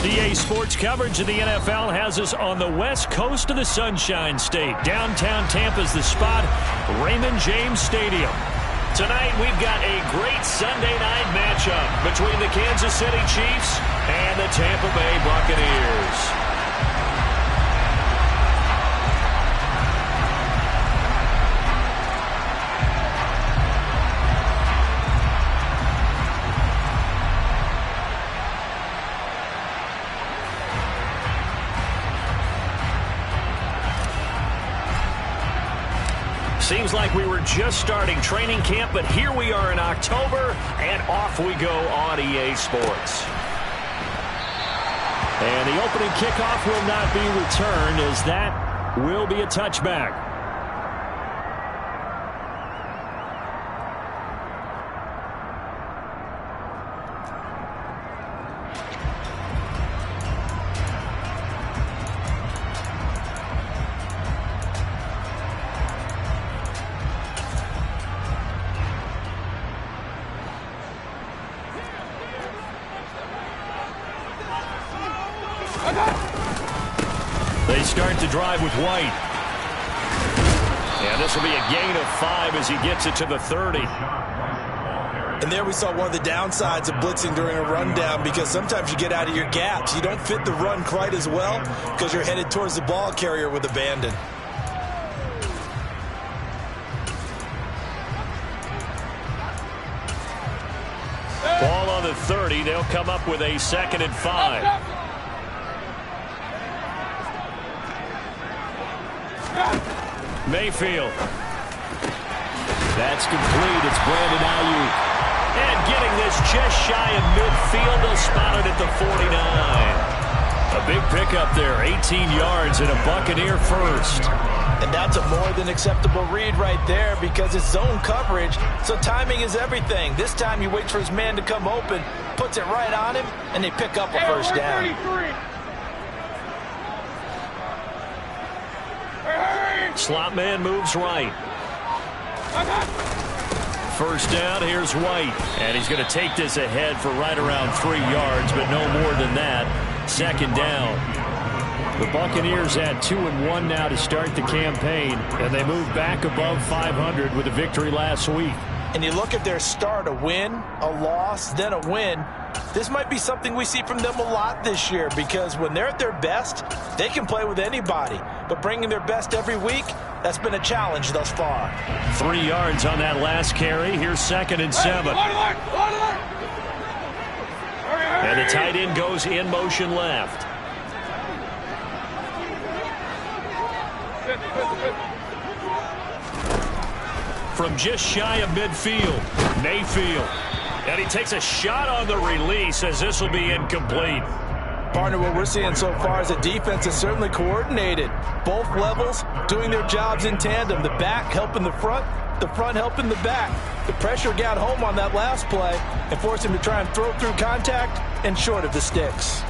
DA Sports coverage of the NFL has us on the west coast of the Sunshine State. Downtown Tampa's the spot, Raymond James Stadium. Tonight we've got a great Sunday night matchup between the Kansas City Chiefs and the Tampa Bay Buccaneers. Seems like we were just starting training camp, but here we are in October, and off we go on EA Sports. And the opening kickoff will not be returned, as that will be a touchback. They start to drive with White. And this will be a gain of 5 as he gets it to the 30. And there we saw one of the downsides of blitzing during a rundown, because sometimes you get out of your gaps. You don't fit the run quite as well because you're headed towards the ball carrier with abandon. Ball on the 30. They'll come up with a 2nd and 5. Mayfield. That's complete. It's Brandon Ayuk. And getting this just shy of midfield. They'll spot it at the 49. A big pickup there. 18 yards and a Buccaneer first. And that's a more than acceptable read right there, because it's zone coverage, so timing is everything. This time he waits for his man to come open, puts it right on him, and they pick up a first down. Slot man moves right. First down, here's White. And he's going to take this ahead for right around 3 yards, but no more than that. 2nd down. The Buccaneers had 2-1 now to start the campaign, and they moved back above 500 with a victory last week. And you look at their start, a win, a loss, then a win. This might be something we see from them a lot this year, because when they're at their best, they can play with anybody. But bringing their best every week, that's been a challenge thus far. 3 yards on that last carry. Here's 2nd and 7. And the tight end goes in motion left. From just shy of midfield, Mayfield. And he takes a shot on the release, as this will be incomplete. Partner, what we're seeing so far is the defense is certainly coordinated. Both levels doing their jobs in tandem. The back helping the front helping the back. The pressure got home on that last play and forced him to try and throw through contact and short of the sticks.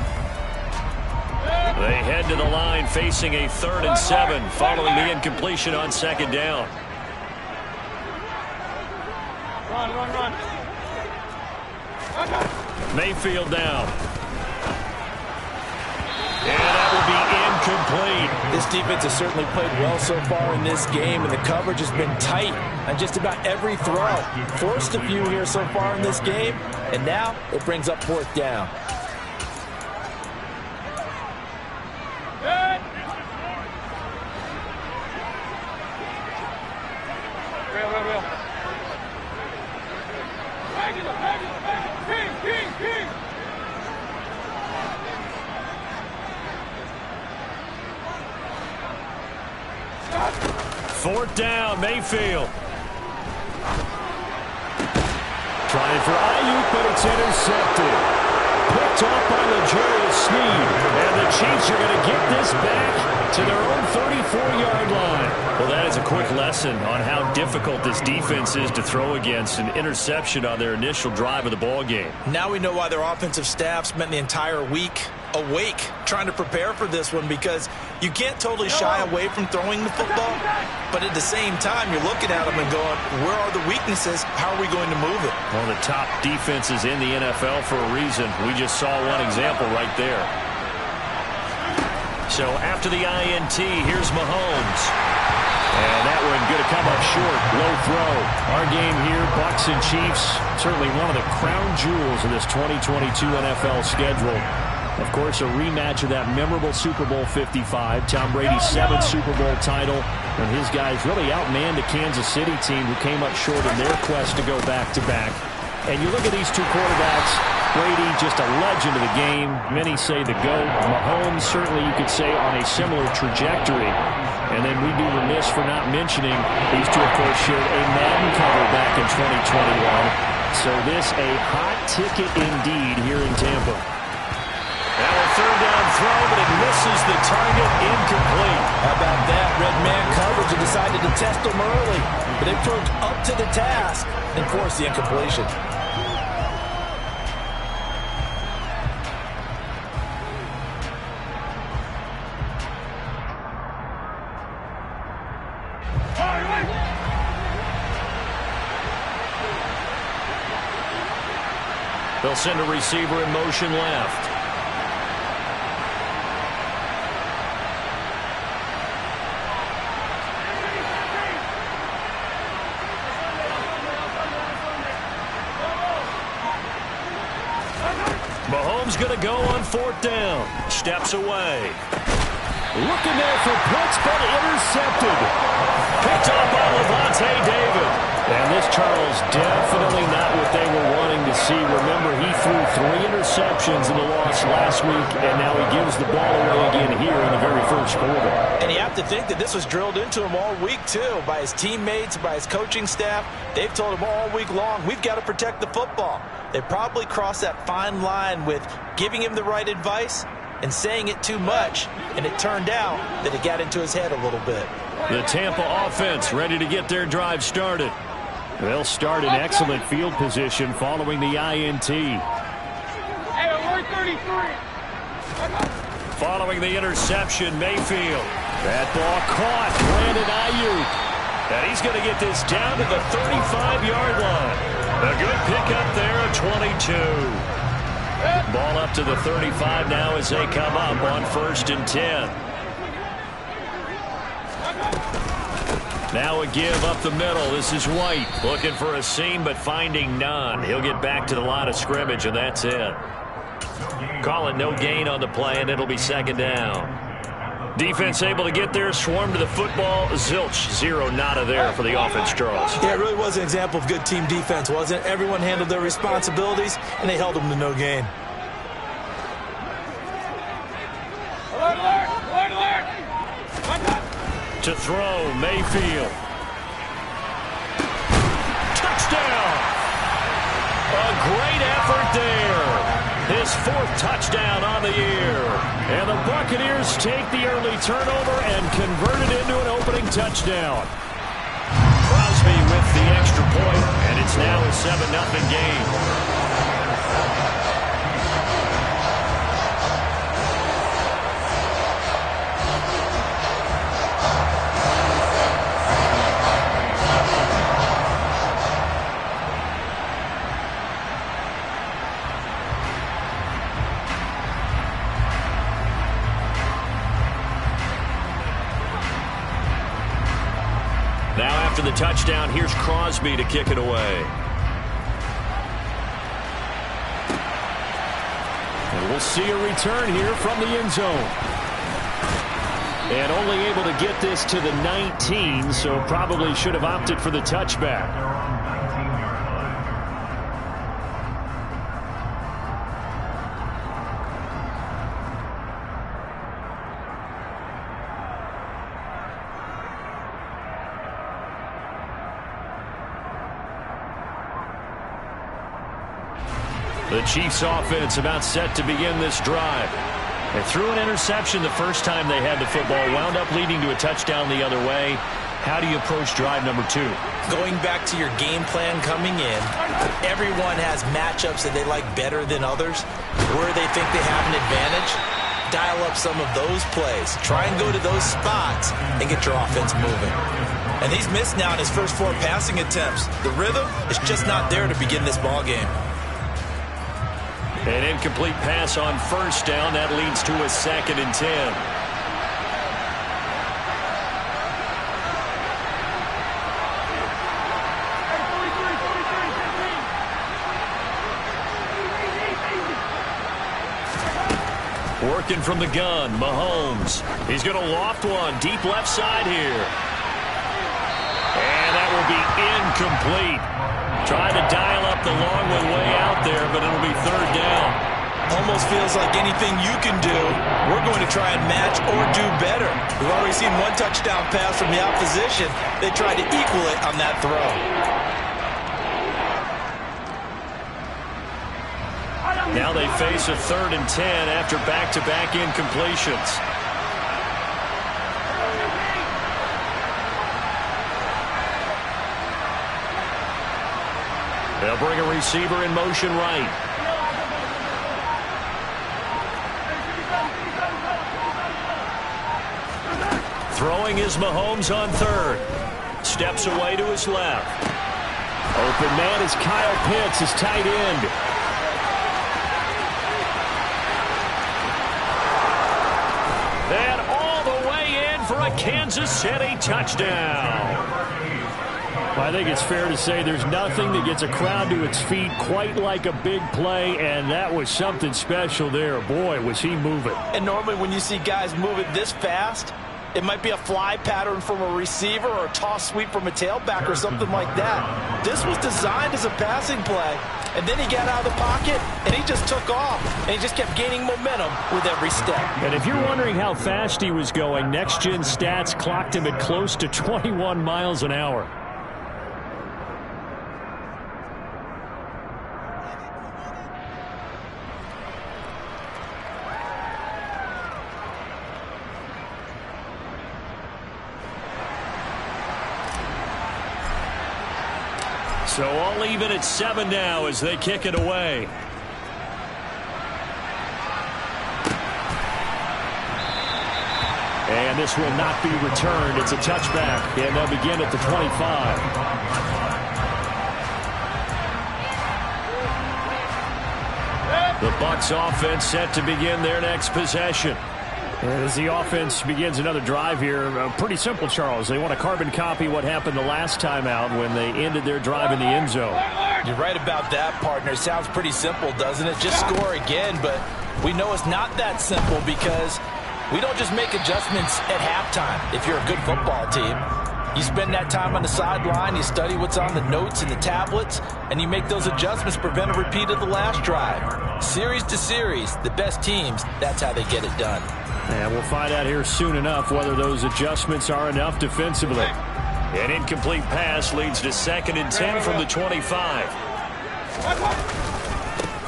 They head to the line facing a 3rd and 7 following the incompletion on 2nd down. Run. Mayfield down. And that will be incomplete. This defense has certainly played well so far in this game, and the coverage has been tight on just about every throw. Forced a few here so far in this game, and now it brings up 4th down. Real. King. 4th down, Mayfield. Trying for Ayuk, but it's intercepted. Picked off by L'Jarius Sneed. And the Chiefs are going to get this back to their own 34-yard line. Well, that is a quick lesson on how difficult this defense is to throw against. An interception on their initial drive of the ball game. Now we know why their offensive staff spent the entire week awake trying to prepare for this one, because you can't totally shy away from throwing the football, but at the same time you're looking at them and going, where are the weaknesses? How are we going to move it? One of the top defenses in the NFL for a reason. We just saw one example right there. So after the INT, here's Mahomes. And that one going to come up short. Low throw. Our game here, Bucs and Chiefs, certainly one of the crown jewels of this 2022 NFL schedule. Of course, a rematch of that memorable Super Bowl 55, Tom Brady's 7th Super Bowl title, when his guys really outmanned the Kansas City team who came up short in their quest to go back-to-back. And you look at these two quarterbacks, Brady just a legend of the game. Many say the GOAT. Mahomes, certainly you could say, on a similar trajectory. And then we'd be remiss for not mentioning these two, of course, shared a Madden cover back in 2021. So this a hot ticket indeed here in Tampa. Now a third down throw, but it misses the target, incomplete. How about that? Red man coverage and decided to test them early, but they proved up to the task and forced the incompletion. They'll send a receiver in motion left. Mahomes going to go on 4th down. Steps away. Looking there for Pitts, but intercepted. Picked off by Lavonte David. And this, Charles, definitely not what they were wanting to see. Remember, he threw 3 interceptions in the loss last week, and now he gives the ball away again here in the very first quarter. And you have to think that this was drilled into him all week, too, by his teammates, by his coaching staff. They've told him all week long, we've got to protect the football. They probably crossed that fine line with giving him the right advice and saying it too much, and it turned out that it got into his head a little bit. The Tampa offense ready to get their drive started. They'll start in excellent field position following the INT. Hey, we're 33. Following the interception, Mayfield. That ball caught. Brandon Ayuk. And he's going to get this down to the 35-yard line. A good pickup there at 22. Ball up to the 35 now as they come up on 1st and 10. Now a give up the middle. This is White looking for a seam but finding none. He'll get back to the line of scrimmage, and that's it. Call it no gain on the play, and it'll be 2nd down. Defense able to get there, swarm to the football. Zilch, 0 nada there for the offense, Charles. Yeah, it really was an example of good team defense, wasn't it? Everyone handled their responsibilities, and they held them to no gain. To throw, Mayfield. Touchdown! A great effort there. His 4th touchdown on the year. And the Buccaneers take the early turnover and convert it into an opening touchdown. Crosby with the extra point, and it's now a 7-0 game. Now after the touchdown, here's Crosby to kick it away. And we'll see a return here from the end zone. And only able to get this to the 19, so probably should have opted for the touchback. The Chiefs offense about set to begin this drive. They threw an interception the first time they had the football, wound up leading to a touchdown the other way. How do you approach drive number 2? Going back to your game plan coming in, everyone has matchups that they like better than others. Where they think they have an advantage, dial up some of those plays. Try and go to those spots and get your offense moving. And he's missed now in his first 4 passing attempts. The rhythm is just not there to begin this ball game. An incomplete pass on first down. That leads to a 2nd and 10. Working from the gun, Mahomes. He's going to loft one deep left side here. And that will be incomplete. Trying to dial up the long one way out there, but it'll be 3rd down. Almost feels like anything you can do, we're going to try and match or do better. We've already seen 1 touchdown pass from the opposition. They tried to equal it on that throw. Now they face a 3rd and 10 after back-to-back incompletions. They'll bring a receiver in motion right. Throwing is Mahomes on 3rd. Steps away to his left. Open man is Kyle Pitts, his tight end. And all the way in for a Kansas City touchdown. Well, I think it's fair to say there's nothing that gets a crowd to its feet quite like a big play, and that was something special there. Boy, was he moving. And normally when you see guys moving this fast, it might be a fly pattern from a receiver or a toss sweep from a tailback or something like that. This was designed as a passing play. And then he got out of the pocket, and he just took off. And he just kept gaining momentum with every step. And if you're wondering how fast he was going, Next Gen Stats clocked him at close to 21 miles an hour. So all even at 7 now as they kick it away. And this will not be returned. It's a touchback, and they'll begin at the 25. The Bucs offense set to begin their next possession. And as the offense begins another drive here, pretty simple, Charles. They want to carbon copy what happened the last time out when they ended their drive in the end zone. You're right about that, partner. It sounds pretty simple, doesn't it? Just score again, but we know it's not that simple because we don't just make adjustments at halftime. If you're a good football team, you spend that time on the sideline, you study what's on the notes and the tablets, and you make those adjustments to prevent a repeat of the last drive. Series to series, the best teams, that's how they get it done. And we'll find out here soon enough whether those adjustments are enough defensively. An incomplete pass leads to 2nd and 10 from the 25.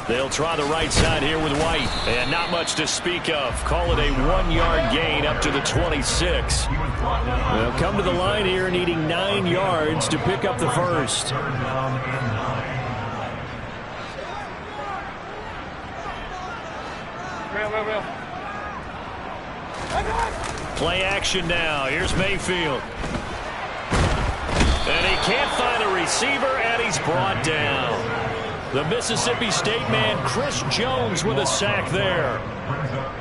They'll try the right side here with White. And not much to speak of. Call it a 1-yard gain up to the 26. They'll come to the line here needing 9 yards to pick up the first. Play action now. Here's Mayfield. And he can't find a receiver, and he's brought down. The Mississippi State man, Chris Jones, with a sack there.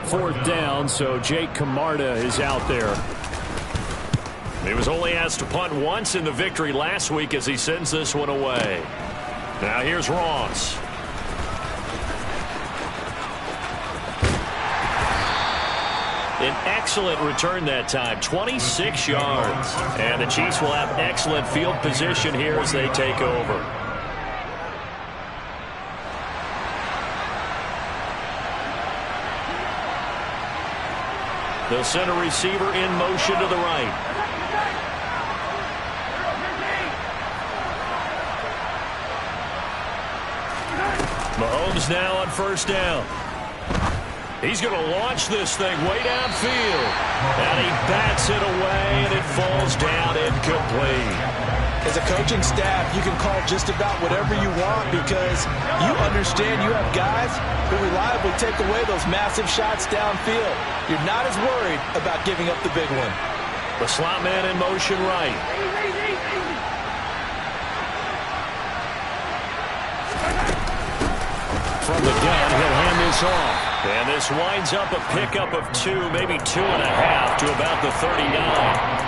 4th down, so Jake Camarda is out there. He was only asked to punt once in the victory last week as he sends this one away. Now here's Ross. An excellent return that time, 26 yards. And the Chiefs will have excellent field position here as they take over. They'll send a receiver in motion to the right. Mahomes now on 1st down. He's going to launch this thing way downfield. And he bats it away, and it falls down incomplete. As a coaching staff, you can call just about whatever you want because you understand you have guys who reliably take away those massive shots downfield. You're not as worried about giving up the big one. The slot man in motion right. From the gun, he'll hand this off. And this winds up a pickup of 2, maybe 2.5 to about the 39.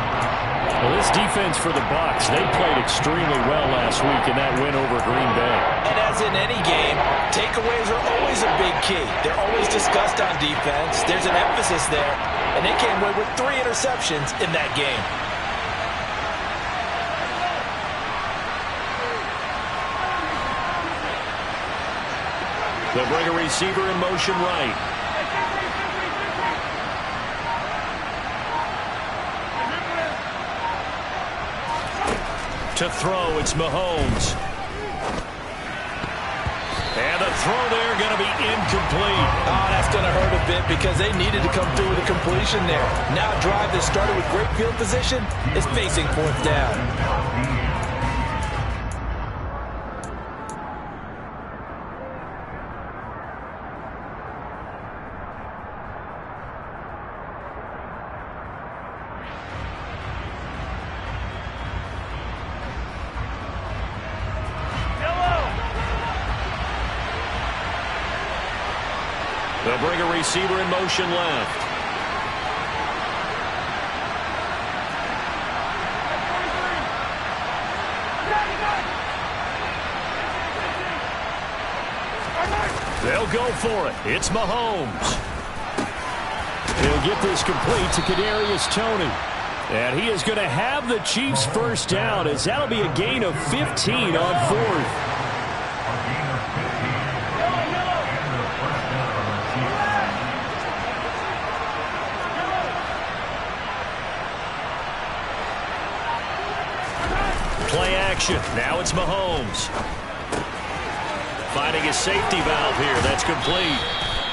Well, this defense for the Bucs, they played extremely well last week in that win over Green Bay. And as in any game, takeaways are always a big key. They're always discussed on defense. There's an emphasis there. And they came away with 3 interceptions in that game. They'll bring a receiver in motion right. To throw, it's Mahomes. And the throw there going to be incomplete. Oh, that's going to hurt a bit because they needed to come through with a completion there. Now a drive that started with great field position is facing 4th down. They'll bring a receiver in motion left. They'll go for it. It's Mahomes. He'll get this complete to Kadarius Toney. And he is going to have the Chiefs first down as that'll be a gain of 15 on 4th. Play action. Now it's Mahomes. Finding a safety valve here. That's complete.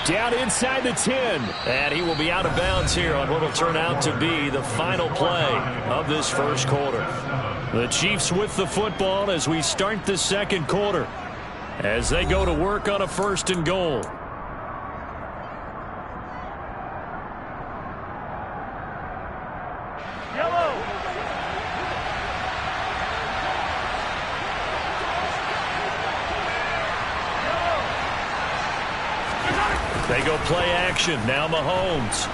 Down inside the 10. And he will be out of bounds here on what will turn out to be the final play of this first quarter. The Chiefs with the football as we start the second quarter, as they go to work on a 1st and goal. They go play action. Now Mahomes.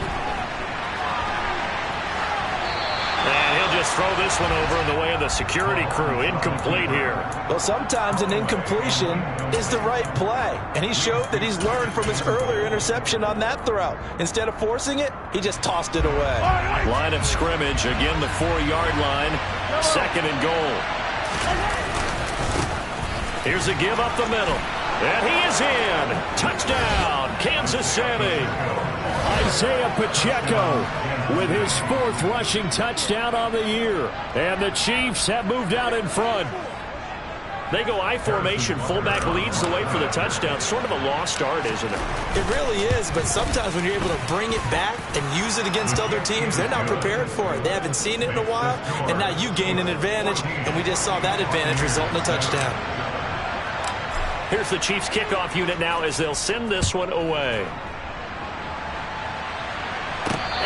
And he'll just throw this one over in the way of the security crew. Incomplete here. Well, sometimes an incompletion is the right play. And he showed that he's learned from his earlier interception on that throw. Instead of forcing it, he just tossed it away. Line of scrimmage. Again, the 4-yard line. 2nd and goal. Here's a give up the middle. And he is in. Touchdown, Kansas City. Isaiah Pacheco with his 4th rushing touchdown on the year. And the Chiefs have moved out in front. They go I formation. Fullback leads the way for the touchdown. Sort of a lost art, isn't it? It really is, but sometimes when you're able to bring it back and use it against other teams, they're not prepared for it. They haven't seen it in a while, and now you gain an advantage, and we just saw that advantage result in a touchdown. Here's the Chiefs kickoff unit now as they'll send this one away.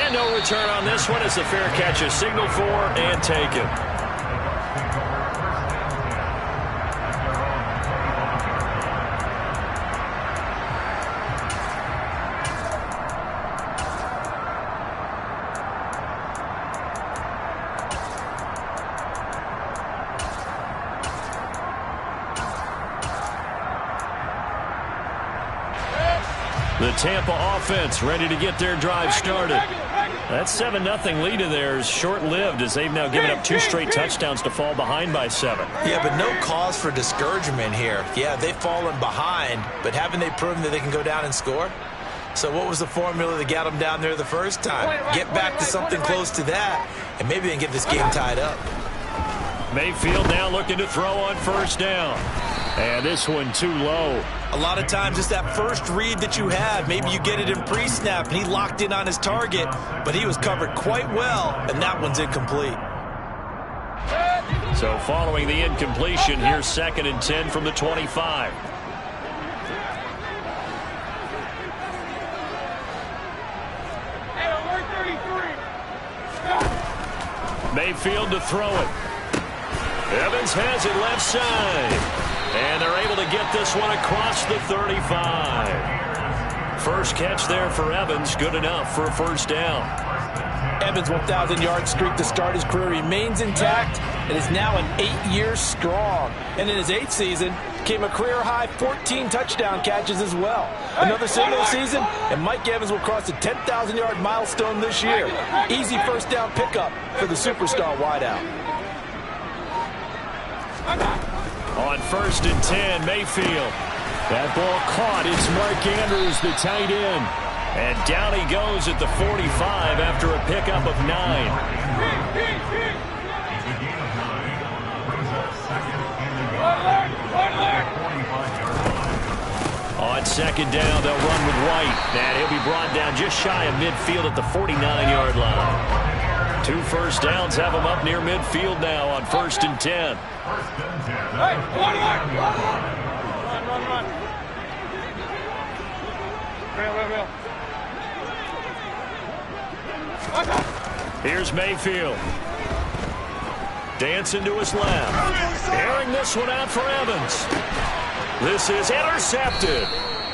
And no return on this one as the fair catch is signaled for and taken. The Tampa offense ready to get their drive started. That 7-0 lead of theirs short-lived as they've now given up 2 straight touchdowns to fall behind by 7. Yeah, but no cause for discouragement here. Yeah, they've fallen behind, but haven't they proven that they can go down and score? So what was the formula that got them down there the first time? Get back to something close to that, and maybe they can get this game tied up. Mayfield now looking to throw on 1st down. And this one too low. A lot of times it's that first read that you have. Maybe you get it in pre-snap, and he locked in on his target, but he was covered quite well, and that one's incomplete. So following the incompletion, here's 2nd and 10 from the 25. Mayfield to throw it. Evans has it left side. And they're able to get this one across the 35. First catch there for Evans. Good enough for a first down. Evans' 1,000-yard streak to start his career remains intact and is now an 8 years strong. And in his 8th season, came a career-high 14 touchdown catches as well. Another single season, and Mike Evans will cross the 10,000-yard milestone this year. Easy first down pickup for the superstar wideout. On 1st and 10, Mayfield. That ball caught. It's Mark Andrews, the tight end. And down he goes at the 45 after a pickup of 9. On 2nd down, they'll run with White. And he'll be brought down just shy of midfield at the 49-yard line. 2 first downs have him up near midfield now on 1st and 10. Hey, run. Real. Here's Mayfield. Dancing to his left. Airing this one out for Evans. This is intercepted.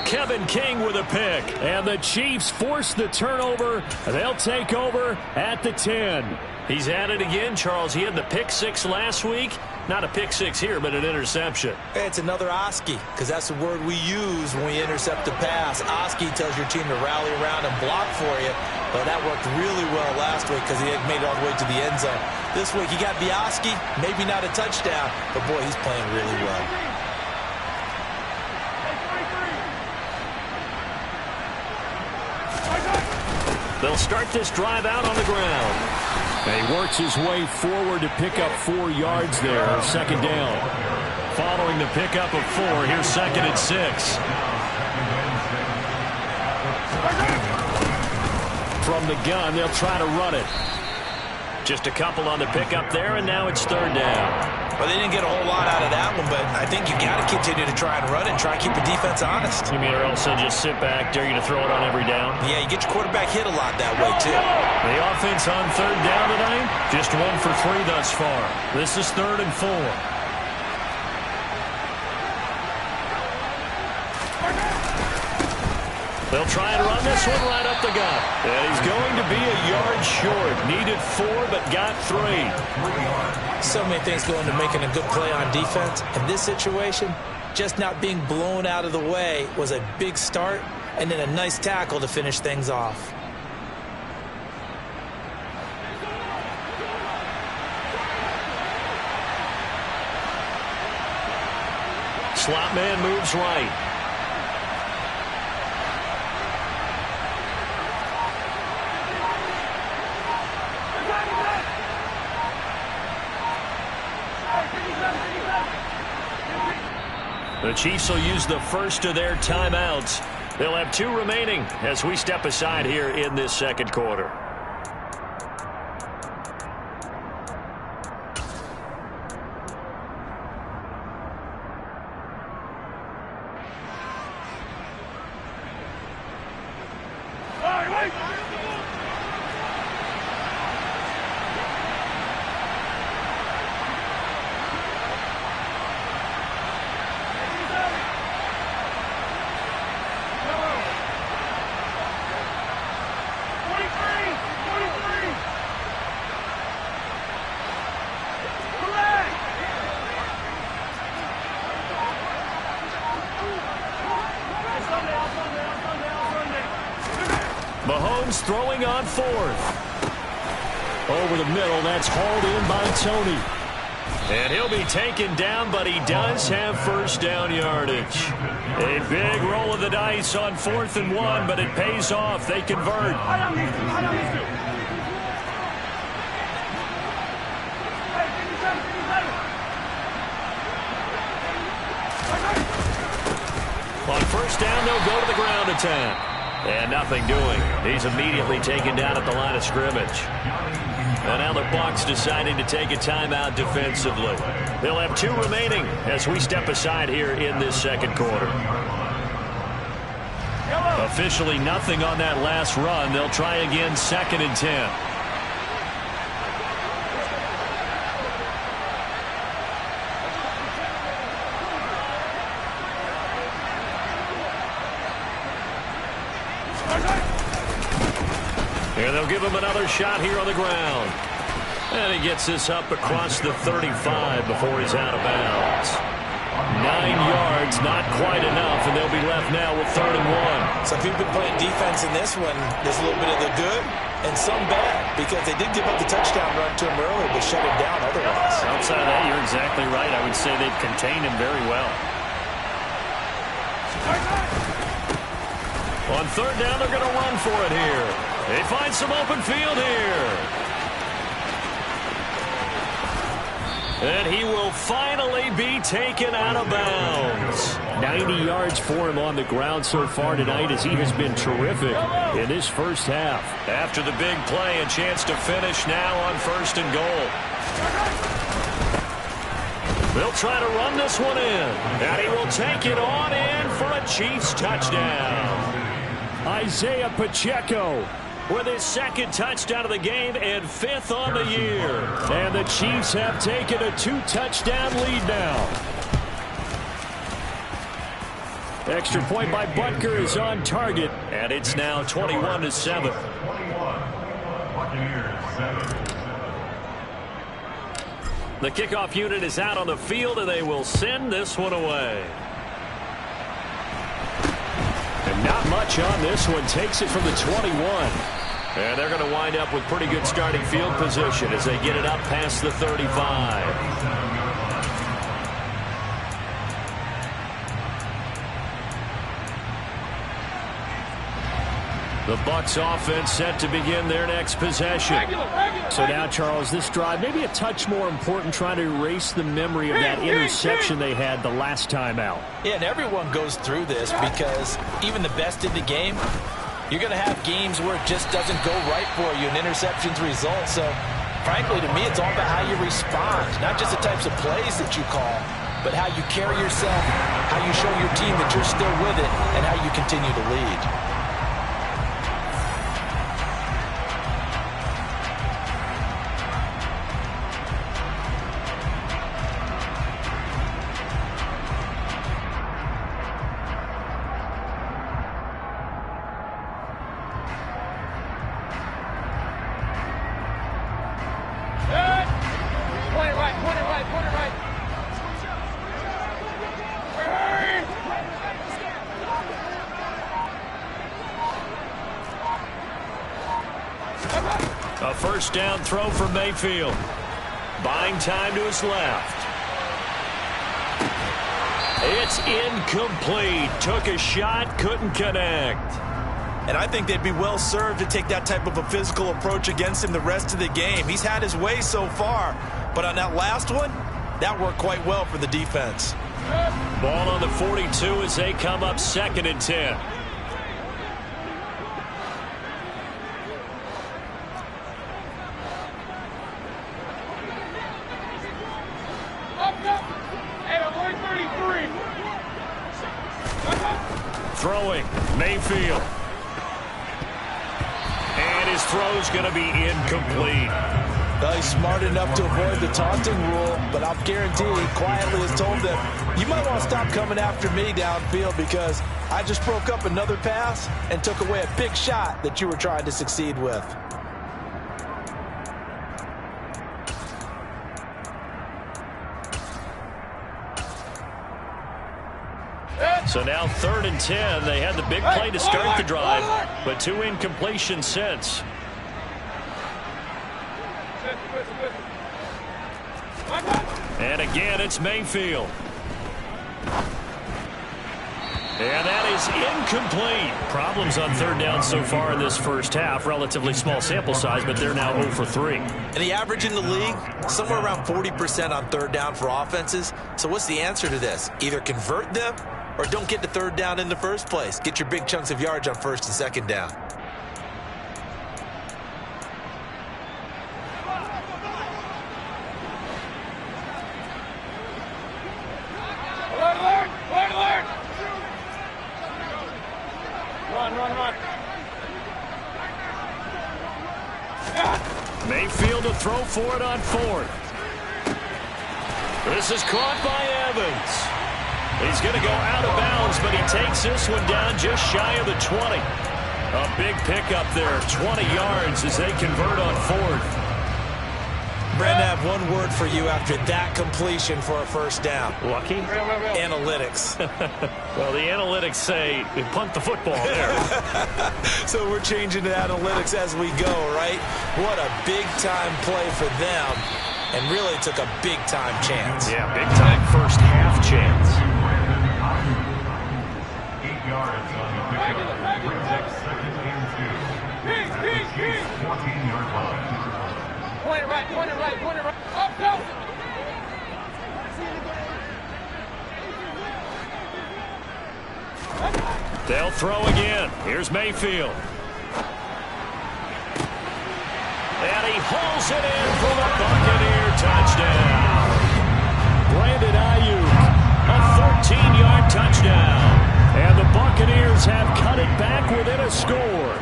Kevin King with a pick. And the Chiefs force the turnover. They'll take over at the 10. He's at it again, Charles. He had the pick 6 last week. Not a pick 6 here, but an interception. It's another Oski, because that's the word we use when we intercept a pass. Oski tells your team to rally around and block for you. But that worked really well last week because he had made it all the way to the end zone. This week he got the Oski, maybe not a touchdown, but boy, he's playing really well. They'll start this drive out on the ground. And he works his way forward to pick up 4 yards there. 2nd down. Following the pickup of 4, here's 2nd and 6. From the gun, they'll try to run it. Just a couple on the pickup there, and now it's 3rd down. Well, they didn't get a whole lot out of that one, but I think you got to continue to try and run it and try and keep the defense honest. You mean or else they'll just sit back, dare you to throw it on every down? Yeah, you get your quarterback hit a lot that way, too. The offense on 3rd down tonight, just 1 for 3 thus far. This is 3rd and 4. They'll try and run this one right up the gut. And he's going to be a yard short. Needed 4, but got 3. So many things go into making a good play on defense. In this situation, just not being blown out of the way was a big start, and then a nice tackle to finish things off. Slot man moves right. The Chiefs will use the first of their timeouts. They'll have 2 remaining as we step aside here in this 2nd quarter. Mahomes throwing on 4th. Over the middle, that's hauled in by Tony. And he'll be taken down, but he does have first down yardage. A big roll of the dice on 4th and 1, but it pays off. They convert. On first down, they'll go to the ground attack. And nothing doing. He's immediately taken down at the line of scrimmage. And now the Bucs deciding to take a timeout defensively. They'll have 2 remaining as we step aside here in this second quarter. Officially nothing on that last run. They'll try again 2nd and 10. And they'll give him another shot here on the ground. And he gets this up across the 35 before he's out of bounds. 9 yards, not quite enough, and they'll be left now with 3rd and 1. So if you've been playing defense in this one, there's a little bit of the good and some bad, because they did give up the touchdown run to him earlier, but shut him down otherwise. Outside of that, you're exactly right. I would say they've contained him very well. On 3rd down, they're going to run for it here. They find some open field here. And he will finally be taken out of bounds. 90 yards for him on the ground so far tonight, as he has been terrific in this first half. After the big play, a chance to finish now on 1st and goal. They'll try to run this one in. And he will take it on in for a Chiefs touchdown. Isaiah Pacheco with his 2nd touchdown of the game and 5th on the year. And the Chiefs have taken a 2-touchdown lead now. Extra point by Butker is on target. And it's now 21-7. The kickoff unit is out on the field, and they will send this one away. And not much on this one. Takes it from the 21. And they're going to wind up with pretty good starting field position as they get it up past the 35. The Bucs offense set to begin their next possession. So now, Charles, this drive maybe a touch more important, trying to erase the memory of that interception they had the last time out. Yeah, and everyone goes through this, because even the best in the game, you're going to have games where it just doesn't go right for you and interceptions result. So, frankly, to me, it's all about how you respond, not just the types of plays that you call, but how you carry yourself, how you show your team that you're still with it, and how you continue to lead. A first down throw for Mayfield. Buying time to his left. It's incomplete. Took a shot, couldn't connect. And I think they'd be well served to take that type of a physical approach against him the rest of the game. He's had his way so far, but on that last one, that worked quite well for the defense. Ball on the 42 as they come up 2nd and 10. Throwing, Mayfield. And his throw's going to be incomplete. Well, he's smart enough to avoid the taunting rule, but I'll guarantee he quietly has told them, you might want to stop coming after me downfield, because I just broke up another pass and took away a big shot that you were trying to succeed with. So now 3rd and 10. They had the big play to start the drive, but 2 incompletions since. And again, it's Mayfield. And that is incomplete. Problems on 3rd down so far in this first half. Relatively small sample size, but they're now 0 for 3. And the average in the league, somewhere around 40% on 3rd down for offenses. So what's the answer to this? Either convert them or don't get to third down in the first place. Get your big chunks of yards on first and second down. Run. Mayfield to throw for it on fourth. This is caught by Evans. He's going to go out of bounds, but he takes this one down just shy of the 20. A big pickup there, 20 yards as they convert on fourth. Brandon, I have one word for you after that completion for a first down. Lucky? Analytics. Well, the analytics say punt the football there. So we're changing to analytics as we go, right? What a big-time play for them, and really took a big-time chance. Yeah, big-time first half chance. 8 yards on the pickup. Brings up second and 2. 14-yard line. Point it right. Up, go! They'll throw again. Here's Mayfield. And he hauls it in for the Buccaneer touchdown. Brandon Ayuk, a 13-yard touchdown. And the Buccaneers have cut it back within a score.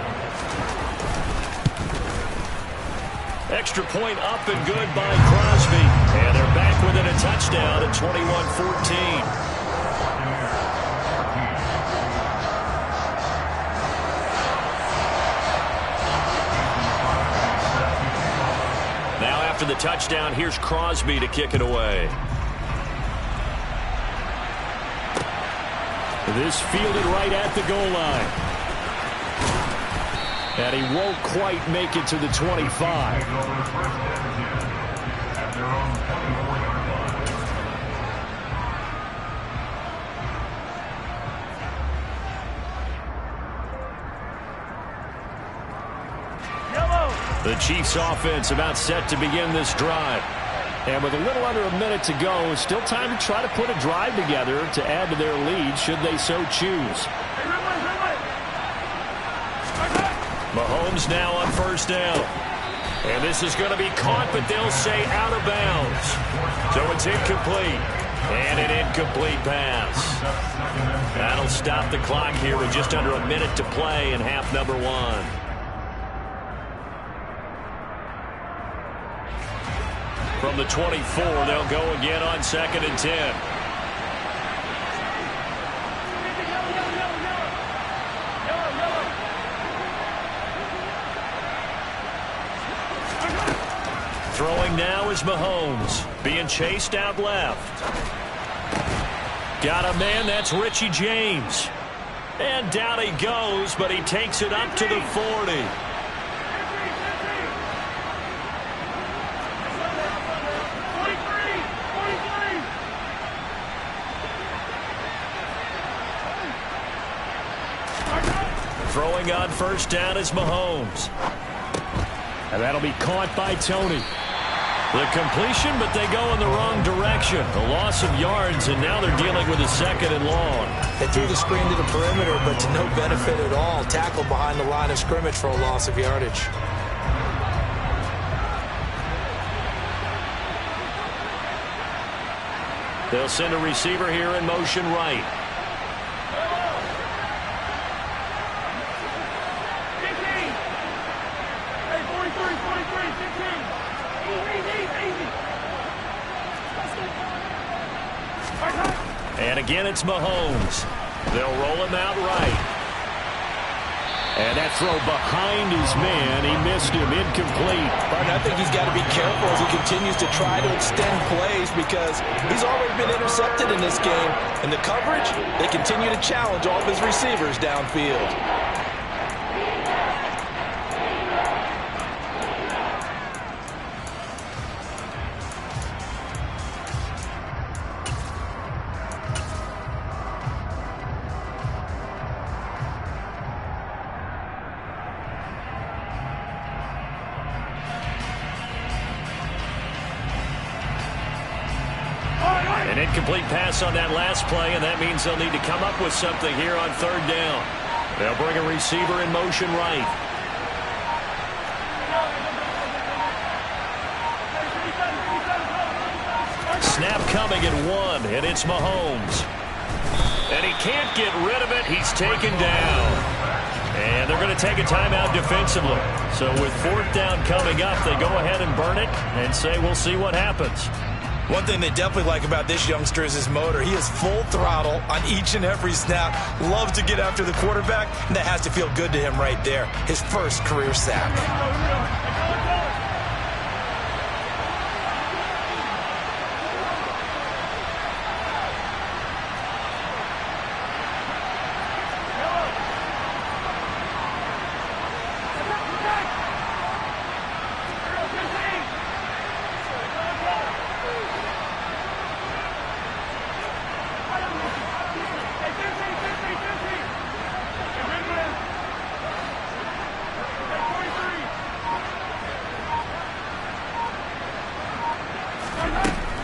Extra point up and good by Crosby. And they're back within a touchdown at 21-14. Now after the touchdown, here's Crosby to kick it away. This fielded right at the goal line. And he won't quite make it to the 25. The Chiefs offense about set to begin this drive. And with a little under a minute to go, still time to try to put a drive together to add to their lead should they so choose. Mahomes now on first down. And this is going to be caught, but they'll say out of bounds. So it's incomplete. And an incomplete pass. That'll stop the clock here with just under a minute to play in half number one. From the 24, they'll go again on second and 10. Throwing now is Mahomes, being chased out left. Got a man, that's Richie James. And down he goes, but he takes it up to the 40. Throwing on first down is Mahomes. And that'll be caught by Tony. The completion, but they go in the wrong direction. A loss of yards, and now they're dealing with a second and long. They threw the screen to the perimeter, but to no benefit at all. Tackled behind the line of scrimmage for a loss of yardage. They'll send a receiver here in motion right. And again, it's Mahomes. They'll roll him out right. And that throw behind his man. He missed him. Incomplete. But I think he's got to be careful as he continues to try to extend plays because he's already been intercepted in this game. And the coverage, they continue to challenge all of his receivers downfield. incomplete pass on that last play, and that means they'll need to come up with something here on third down. They'll bring a receiver in motion right. Snap coming at 1, and it's Mahomes. And he can't get rid of it. He's taken down. And they're going to take a timeout defensively. So with fourth down coming up, they go ahead and burn it and say, we'll see what happens. One thing they definitely like about this youngster is his motor. He is full throttle on each and every snap. Loves to get after the quarterback, and that has to feel good to him right there. His first career sack.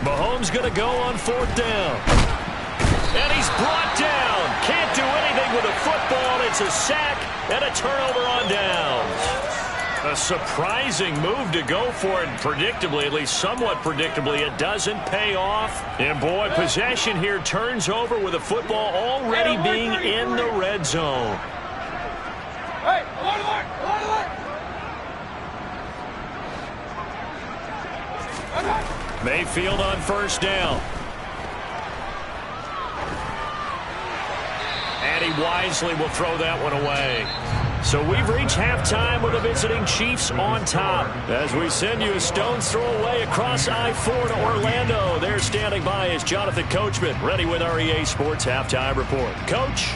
Mahomes going to go on fourth down. And he's brought down. Can't do anything with a football. It's a sack and a turnover on downs. A surprising move to go for it. Predictably, at least somewhat predictably, it doesn't pay off. And boy, possession here turns over with a football already being in the red zone. Hey, Mayfield on first down. And he wisely will throw that one away. So we've reached halftime with the visiting Chiefs on top. As we send you a stone's throw away across I-4 to Orlando. There standing by is Jonathan Coachman, ready with our EA Sports Halftime Report. Coach.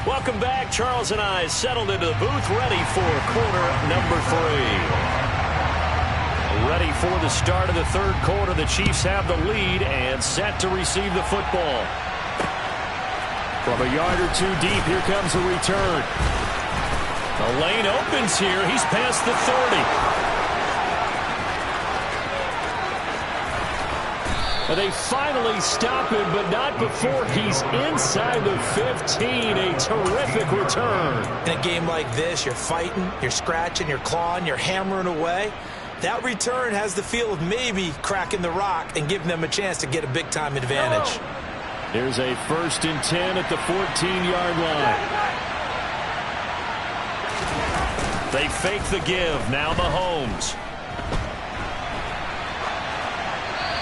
Welcome back. Charles and I settled into the booth, ready for quarter number 3. Ready for the start of the third quarter. The Chiefs have the lead and set to receive the football. From a yard or two deep, here comes the return. The lane opens here. He's past the 30. And they finally stop him, but not before he's inside the 15. A terrific return. In a game like this, you're fighting, you're scratching, you're clawing, you're hammering away. That return has the feel of maybe cracking the rock and giving them a chance to get a big-time advantage. There's a 1st and 10 at the 14-yard line. They fake the give. Now Mahomes.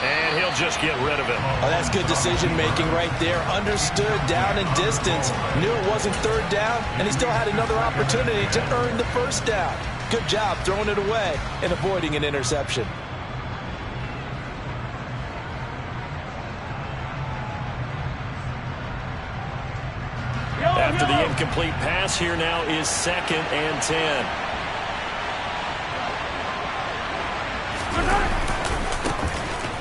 And he'll just get rid of it. Oh, that's good decision-making right there. Understood down and distance. Knew it wasn't third down, and he still had another opportunity to earn the first down. Good job throwing it away and avoiding an interception. After the incomplete pass, here now is 2nd and 10.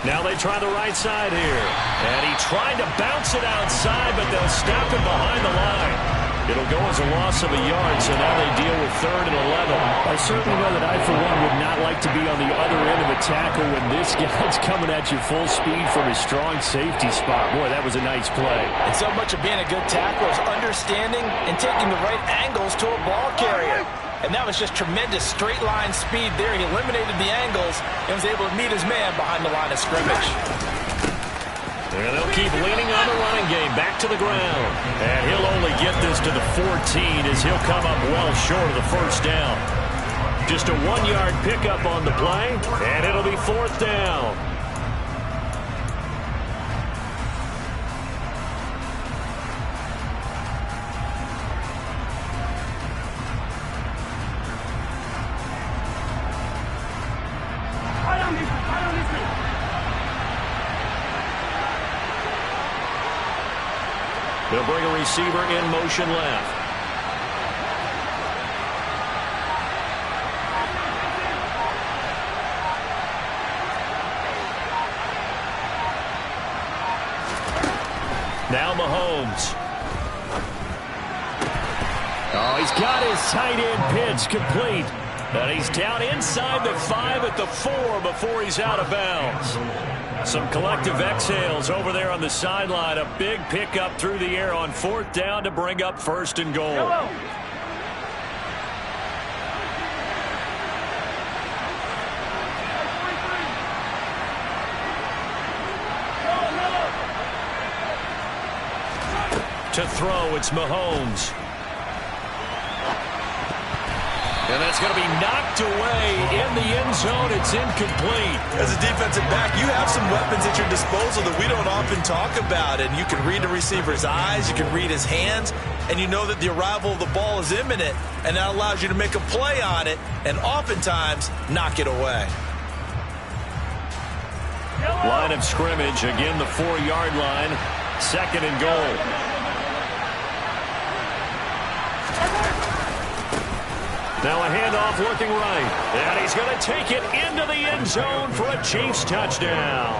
Now they try the right side here. And he tried to bounce it outside, but they'll stop him behind the line. It'll go as a loss of a yard, so now they deal with 3rd and 11. I certainly know that I, for one, would not like to be on the other end of a tackle when this guy's coming at you full speed from his strong safety spot. Boy, that was a nice play. And so much of being a good tackler is understanding and taking the right angles to a ball carrier. And that was just tremendous straight line speed there. He eliminated the angles and was able to meet his man behind the line of scrimmage. And they'll keep leaning on the running game back to the ground. And he'll only get this to the 14 as he'll come up well short of the first down. Just a 1-yard pickup on the play, and it'll be 4th down. They'll bring a receiver in motion left. Now Mahomes. Oh, he's got his tight end pitch complete. And he's down inside the 5 at the 4 before he's out of bounds. Some collective exhales over there on the sideline. A big pickup through the air on 4th down to bring up 1st and goal. Hello. To throw, it's Mahomes. And that's going to be knocked away in the end zone. It's incomplete. As a defensive back, you have some weapons at your disposal that we don't often talk about. And you can read the receiver's eyes, you can read his hands, and you know that the arrival of the ball is imminent, and that allows you to make a play on it and oftentimes knock it away. Line of scrimmage, again the 4-yard line. 2nd and goal. Now a handoff looking right. And he's going to take it into the end zone for a Chiefs touchdown.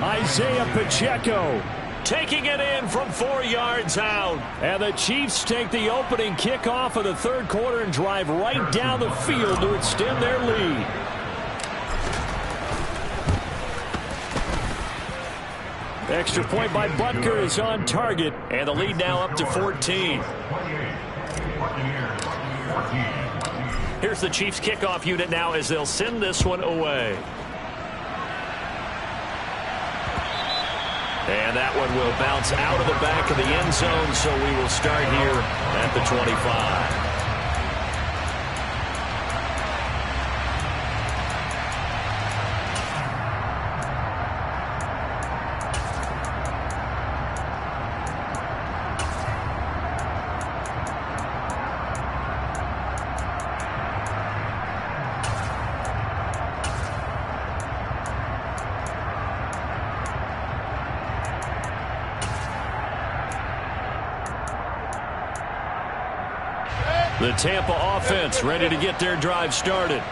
Isaiah Pacheco taking it in from 4 yards out. And the Chiefs take the opening kickoff of the 3rd quarter and drive right down the field to extend their lead. Extra point by Butker is on target. And the lead now up to 14. Here's the Chiefs kickoff unit now as they'll send this one away. And that one will bounce out of the back of the end zone, so we will start here at the 25. The Tampa offense ready to get their drive started.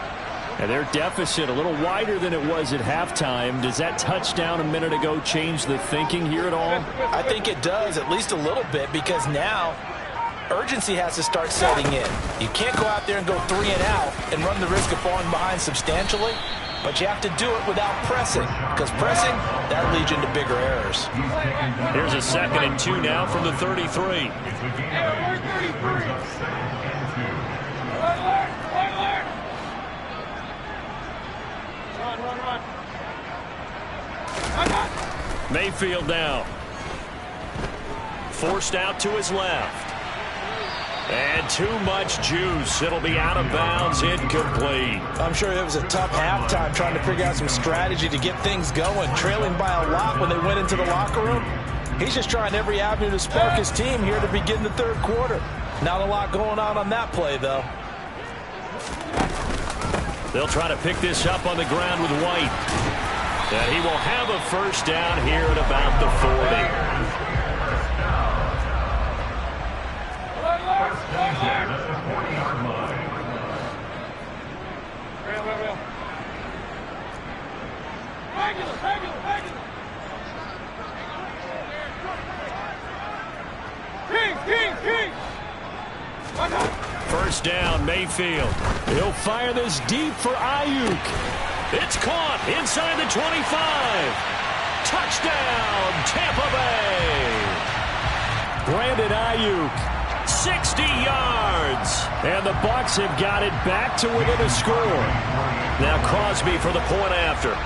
And their deficit a little wider than it was at halftime. Does that touchdown a minute ago change the thinking here at all? I think it does, at least a little bit, because now urgency has to start setting in. You can't go out there and go 3 and out and run the risk of falling behind substantially, but you have to do it without pressing, because pressing, that leads you into bigger errors. Here's a 2nd and 2 now from the 33. Mayfield now. Forced out to his left. And too much juice. It'll be out of bounds, incomplete. I'm sure it was a tough halftime trying to figure out some strategy to get things going. Trailing by a lot when they went into the locker room. He's just trying every avenue to spark his team here to begin the 3rd quarter. Not a lot going on that play, though. They'll try to pick this up on the ground with White. And he will have a 1st down here at about the 40. First down, Mayfield. He'll fire this deep for Ayuk. It's caught inside the 25. Touchdown, Tampa Bay. Brandon Ayuk, 60 yards. And the Bucs have got it back to within a score. Now Crosby for the point after.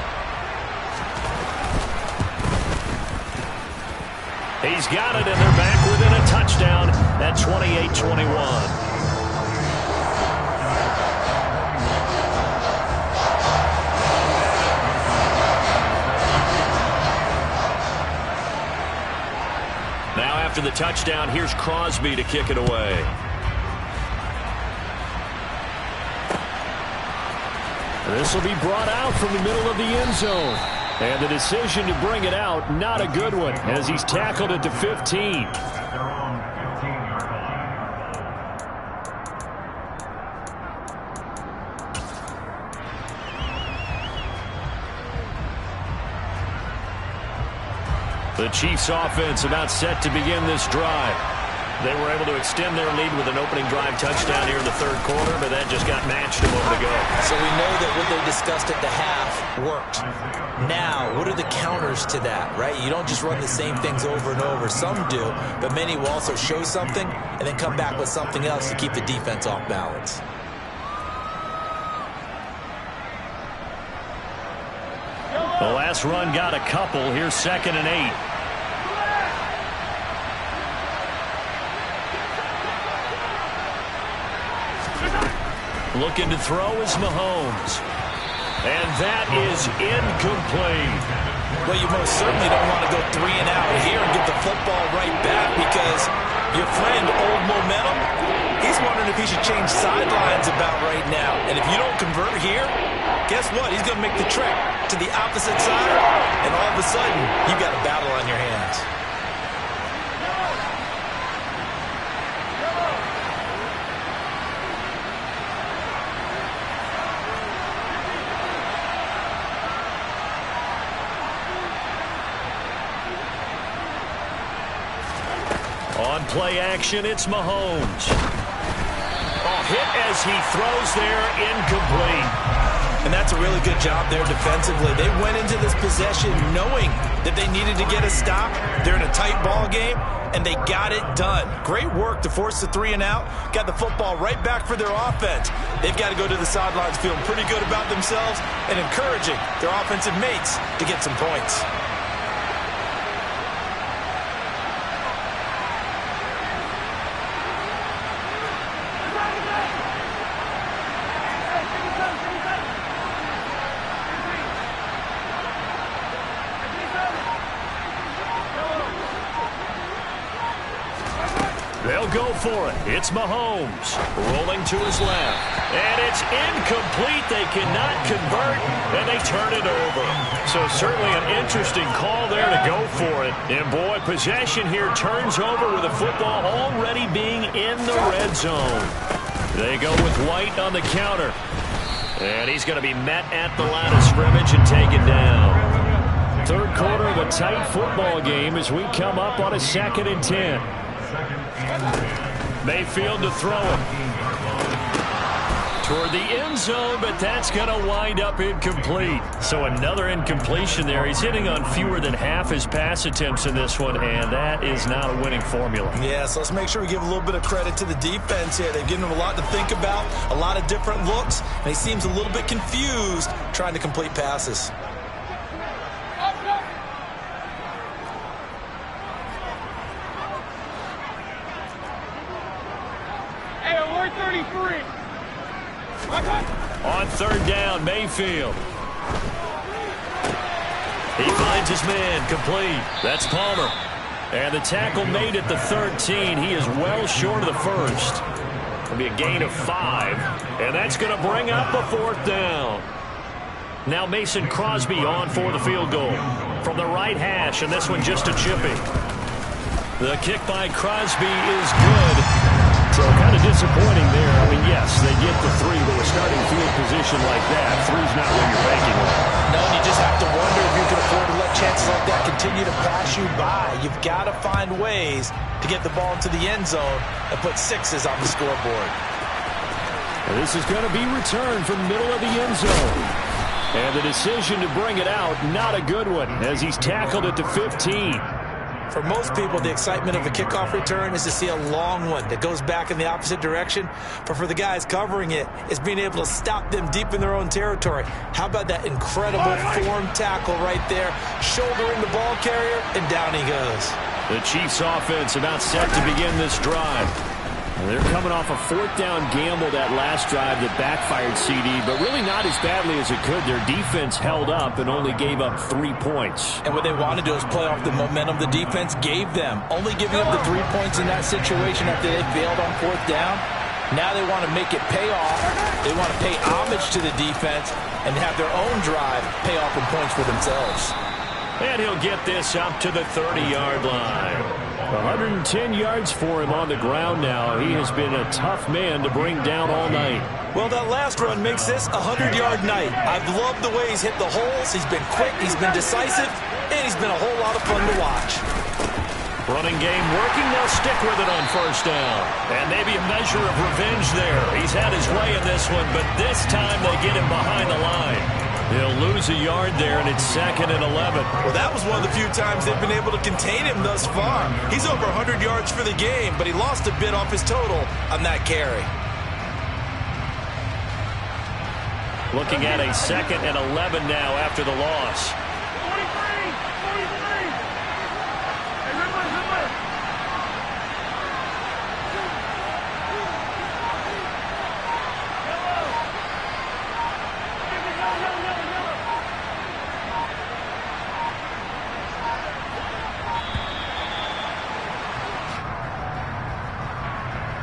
He's got it, and they're back within a touchdown at 28-21. Now after the touchdown, here's Crosby to kick it away. This will be brought out from the middle of the end zone. And the decision to bring it out, not a good one, as he's tackled at the 15. The Chiefs offense about set to begin this drive. They were able to extend their lead with an opening drive touchdown here in the third quarter, but that just got matched a moment ago. So we know that what they discussed at the half worked. Now, what are the counters to that, right? You don't just run the same things over and over. Some do, but many will also show something and then come back with something else to keep the defense off balance. The last run got a couple. Here's 2nd and 8. Looking to throw is Mahomes. And that is incomplete. Well, you most certainly don't want to go 3 and out here and get the football right back, because your friend, Old Momentum, he's wondering if he should change sidelines about right now. And if you don't convert here, guess what? He's going to make the trek to the opposite side, and all of a sudden, you've got a battle on your hands. On play action, it's Mahomes. Hit as he throws there, incomplete. And that's a really good job there defensively. They went into this possession knowing that they needed to get a stop. They're in a tight ball game, and they got it done. Great work to force the 3 and out. Got the football right back for their offense. They've got to go to the sidelines feeling pretty good about themselves and encouraging their offensive mates to get some points. They'll go for it. It's Mahomes rolling to his left. And it's incomplete. They cannot convert, and they turn it over. So certainly an interesting call there to go for it. And boy, possession here turns over with the football already being in the red zone. They go with White on the counter. And he's going to be met at the line of scrimmage and taken down. Third quarter of a tight football game as we come up on a 2nd and 10. Mayfield to throw it toward the end zone, but that's going to wind up incomplete. So another incompletion there. He's hitting on fewer than half his pass attempts in this one, and that is not a winning formula. Yeah, so let's make sure we give a little bit of credit to the defense here. They've given him a lot to think about, a lot of different looks, and he seems a little bit confused trying to complete passes. On 3rd down, Mayfield. He finds his man, complete. That's Palmer. And the tackle made at the 13. He is well short of the first. It'll be a gain of 5. And that's going to bring up a 4th down. Now Mason Crosby on for the field goal from the right hash, and this one just a chipping. The kick by Crosby is good. So kind of disappointing there. I mean, yes, they get the 3, but with starting field position like that, 3's not what you're banking on. No, and you just have to wonder if you can afford to let chances like that continue to pass you by. You've got to find ways to get the ball into the end zone and put 6s on the scoreboard. And this is going to be returned from the middle of the end zone. And the decision to bring it out, not a good one, as he's tackled at the 15. For most people, the excitement of a kickoff return is to see a long one that goes back in the opposite direction. But for the guys covering it, it's being able to stop them deep in their own territory. How about that incredible form tackle right there, shouldering the ball carrier, and down he goes. The Chiefs offense about set to begin this drive. They're coming off a 4th down gamble that last drive that backfired CD, but really not as badly as it could. Their defense held up and only gave up 3 points. And what they want to do is play off the momentum the defense gave them. Only giving up the 3 points in that situation after they failed on 4th down. Now they want to make it pay off. They want to pay homage to the defense and have their own drive pay off in points for themselves. And he'll get this up to the 30-yard line. 110 yards for him on the ground now. He has been a tough man to bring down all night. Well, that last run makes this a 100-yard night. I've loved the way he's hit the holes. He's been quick, he's been decisive, and he's been a whole lot of fun to watch. Running game working. They'll stick with it on first down. And maybe a measure of revenge there. He's had his way in this one, but this time they get him behind the line. He'll lose a yard there, and it's 2nd and 11. Well, that was one of the few times they've been able to contain him thus far. He's over 100 yards for the game, but he lost a bit off his total on that carry. Looking at a 2nd and 11 now after the loss.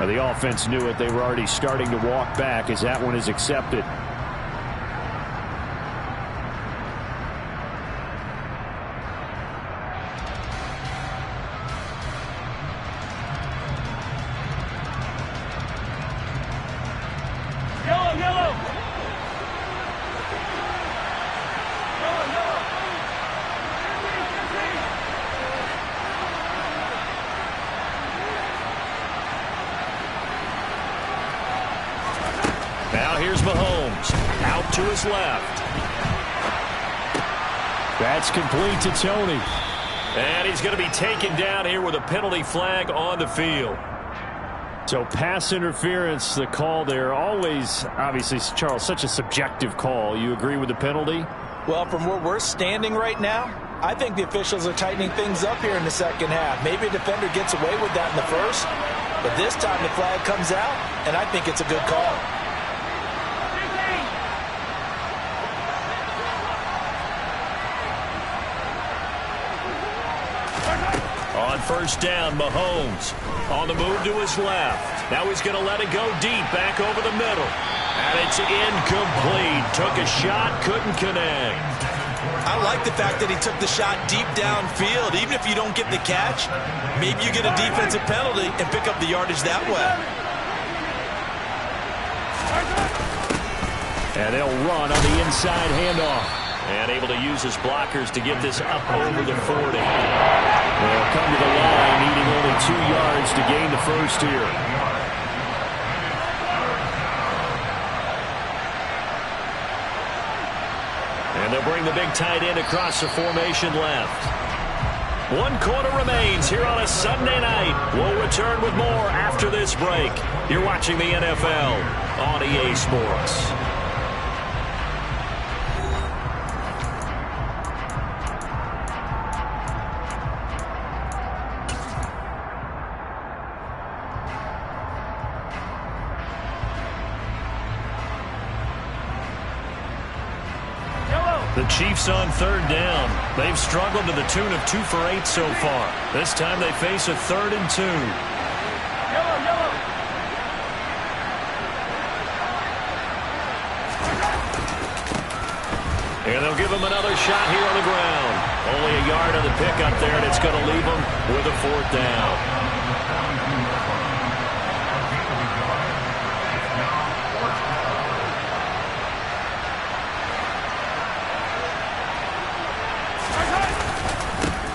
The offense knew it. They were already starting to walk back as that one is accepted. Now here's Mahomes. Out to his left. That's complete to Tony. And he's going to be taken down here with a penalty flag on the field. So pass interference, the call there. Always, obviously, Charles, such a subjective call. You agree with the penalty? Well, from where we're standing right now, I think the officials are tightening things up here in the second half. Maybe a defender gets away with that in the first, but this time the flag comes out, and I think it's a good call. On first down, Mahomes on the move to his left. Now he's going to let it go deep, back over the middle. And it's incomplete. Took a shot, couldn't connect. I like the fact that he took the shot deep downfield. Even if you don't get the catch, maybe you get a defensive penalty and pick up the yardage that way. And they'll run on the inside handoff. And able to use his blockers to get this up over the 40. They'll come to the line, needing only 2 yards to gain the first here. And they'll bring the big tight end across the formation left. 1 quarter remains here on a Sunday night. We'll return with more after this break. You're watching the NFL on EA Sports. The Chiefs on third down. They've struggled to the tune of 2 for 8 so far. This time they face a 3rd and 2. And they'll give him another shot here on the ground. Only a yard on the pickup there, and it's going to leave him with a 4th down.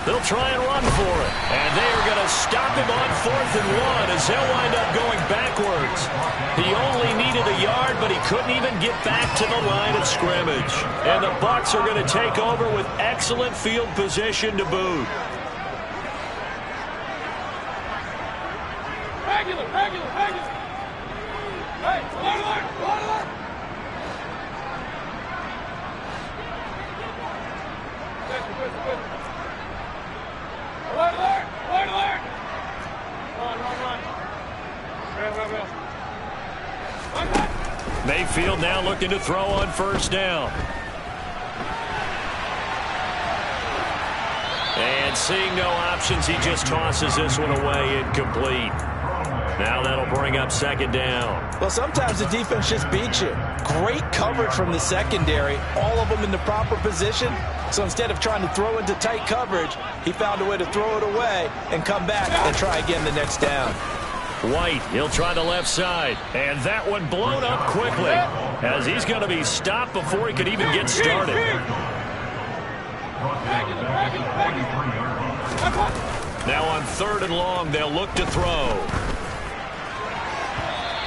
They'll try and run for it. And they are going to stop him on 4th and 1 as they'll wind up going backwards. He only needed a yard, but he couldn't even get back to the line of scrimmage. And the Bucs are going to take over with excellent field position to boot. Regular. Hey, alert. Good. Alert! Run. Mayfield now looking to throw on first down. And seeing no options, he just tosses this one away, incomplete. Now that'll bring up 2nd down. Well, sometimes the defense just beats you. Great coverage from the secondary, all of them in the proper position. So instead of trying to throw into tight coverage, he found a way to throw it away and come back and try again the next down. White, he'll try the left side. And that one blown up quickly as he's going to be stopped before he could even get started. Now on 3rd and long, they'll look to throw.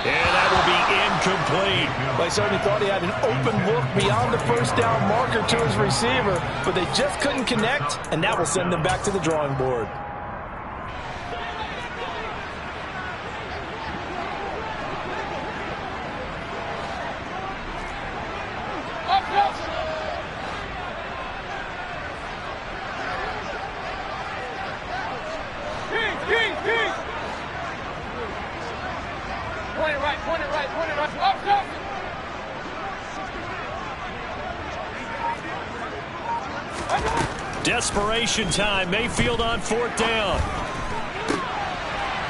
And that will be incomplete. Well, he certainly thought he had an open look beyond the first down marker to his receiver, but they just couldn't connect, and that will send them back to the drawing board. Desperation time. Mayfield on 4th down.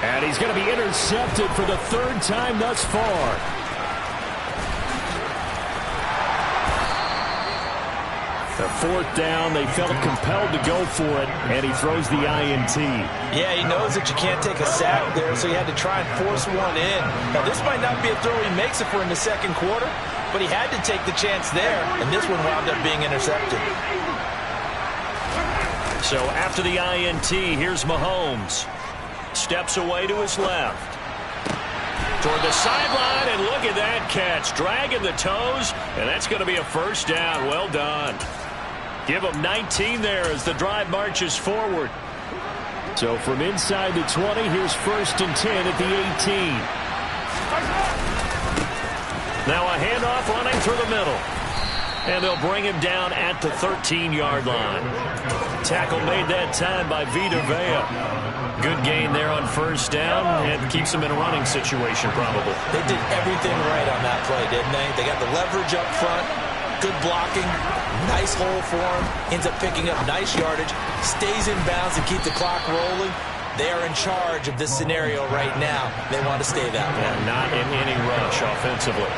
And he's going to be intercepted for the 3rd time thus far. The 4th down, they felt compelled to go for it, and he throws the INT. Yeah, he knows that you can't take a sack there, so he had to try and force one in. Now, this might not be a throw he makes if we're in the 2nd quarter, but he had to take the chance there, and this one wound up being intercepted. So after the INT, here's Mahomes. Steps away to his left. Toward the sideline, and look at that catch. Dragging the toes, and that's going to be a 1st down. Well done. Give him 19 there as the drive marches forward. So from inside the 20, here's 1st and 10 at the 18. Now a handoff running through the middle. And they'll bring him down at the 13-yard line. Tackle made that time by Vita Vea. Good gain there on 1st down, and keeps him in a running situation probably. They did everything right on that play, didn't they? They got the leverage up front, good blocking, nice hole for him, ends up picking up nice yardage, stays in bounds and keep the clock rolling. They are in charge of this scenario right now. They want to stay that way. And not in any rush offensively.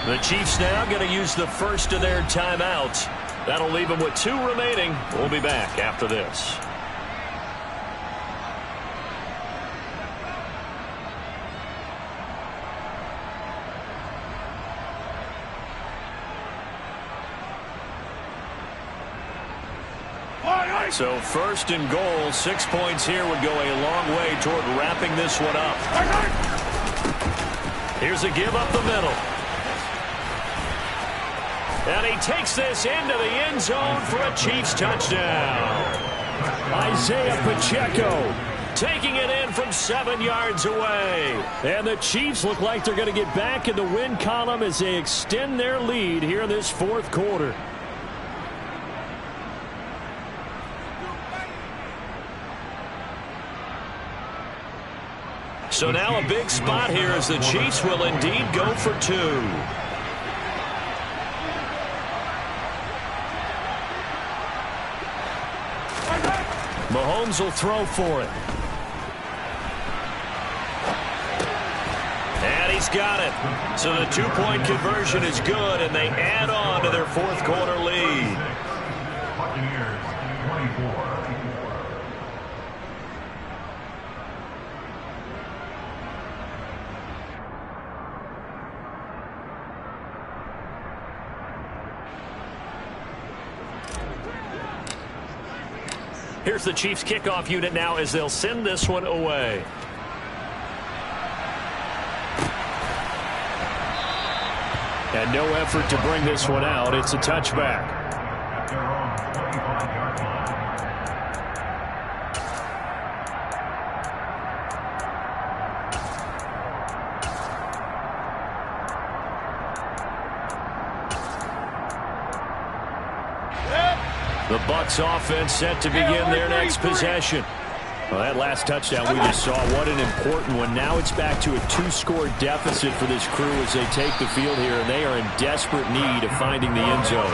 The Chiefs now going to use the first of their timeouts. That'll leave them with 2 remaining. We'll be back after this. So 1st and goal, 6 points here would go a long way toward wrapping this one up. Here's a give up the middle. And he takes this into the end zone for a Chiefs touchdown. Isaiah Pacheco taking it in from 7 yards away. And the Chiefs look like they're going to get back in the win column as they extend their lead here in this 4th quarter. So now a big spot here as the Chiefs will indeed go for 2. Mahomes will throw for it. And he's got it. So the 2-point conversion is good, and they add on to their 4th quarter lead. Buccaneers 24. Here's the Chiefs kickoff unit now as they'll send this one away. And no effort to bring this one out. It's a touchback. At their own 25-yard line. The Bucs offense set to begin their next possession. Well, that last touchdown we just saw, what an important one. Now it's back to a 2-score deficit for this crew as they take the field here, and they are in desperate need of finding the end zone.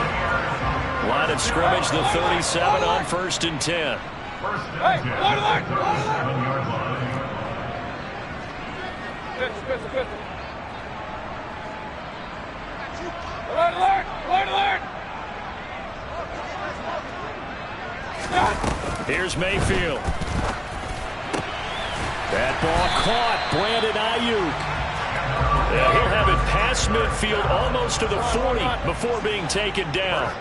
Line of scrimmage, the 37 on 1st and 10. First and 10 at the 37-yard line. Alert, alert! Alert, alert! Here's Mayfield. That ball caught. Brandon Ayuk. And he'll have it past midfield almost to the 40 before being taken down.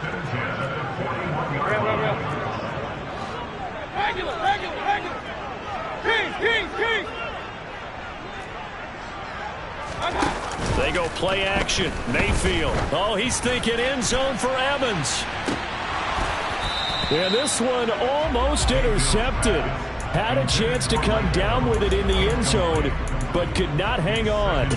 Regular. King. They go play action. Mayfield. Oh, he's thinking end zone for Evans. And this one almost intercepted. Had a chance to come down with it in the end zone, but could not hang on.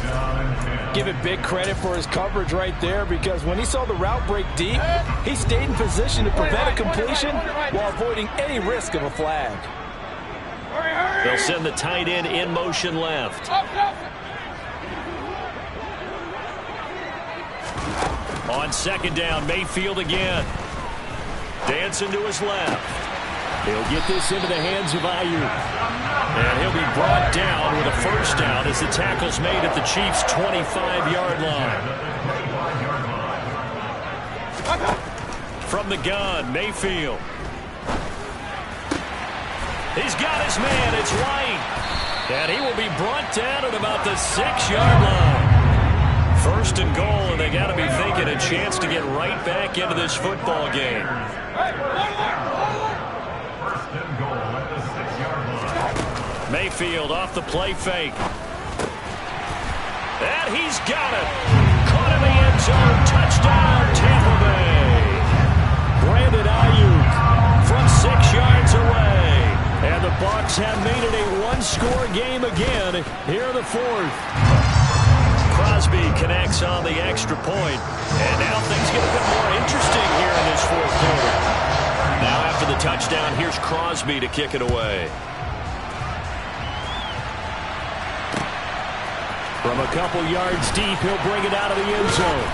Give it big credit for his coverage right there, because when he saw the route break deep, he stayed in position to prevent a completion while avoiding any risk of a flag. They'll send the tight end in motion left. On second down, Mayfield again. Dancing to his left. He'll get this into the hands of Ayuk. And he'll be brought down with a first down as the tackle's made at the Chiefs' 25-yard line. From the gun, Mayfield. He's got his man. It's White. And he will be brought down at about the 6-yard line. First and goal, and they got to be thinking a chance to get right back into this football game. First and goal at the 6-yard line. Mayfield off the play fake. And he's got it. Caught in the end zone. Touchdown, Tampa Bay. Brandon Ayuk from 6 yards away. And the Bucs have made it a one-score game again here in the fourth. Crosby connects on the extra point. And now things get a bit more interesting here in this fourth quarter. Now after the touchdown, here's Crosby to kick it away. From a couple yards deep, he'll bring it out of the end zone.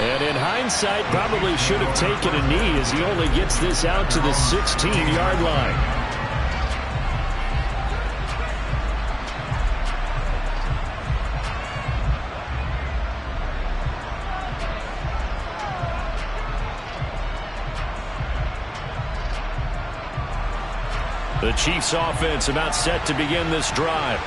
And in hindsight, probably should have taken a knee as he only gets this out to the 16-yard line. The Chiefs offense about set to begin this drive.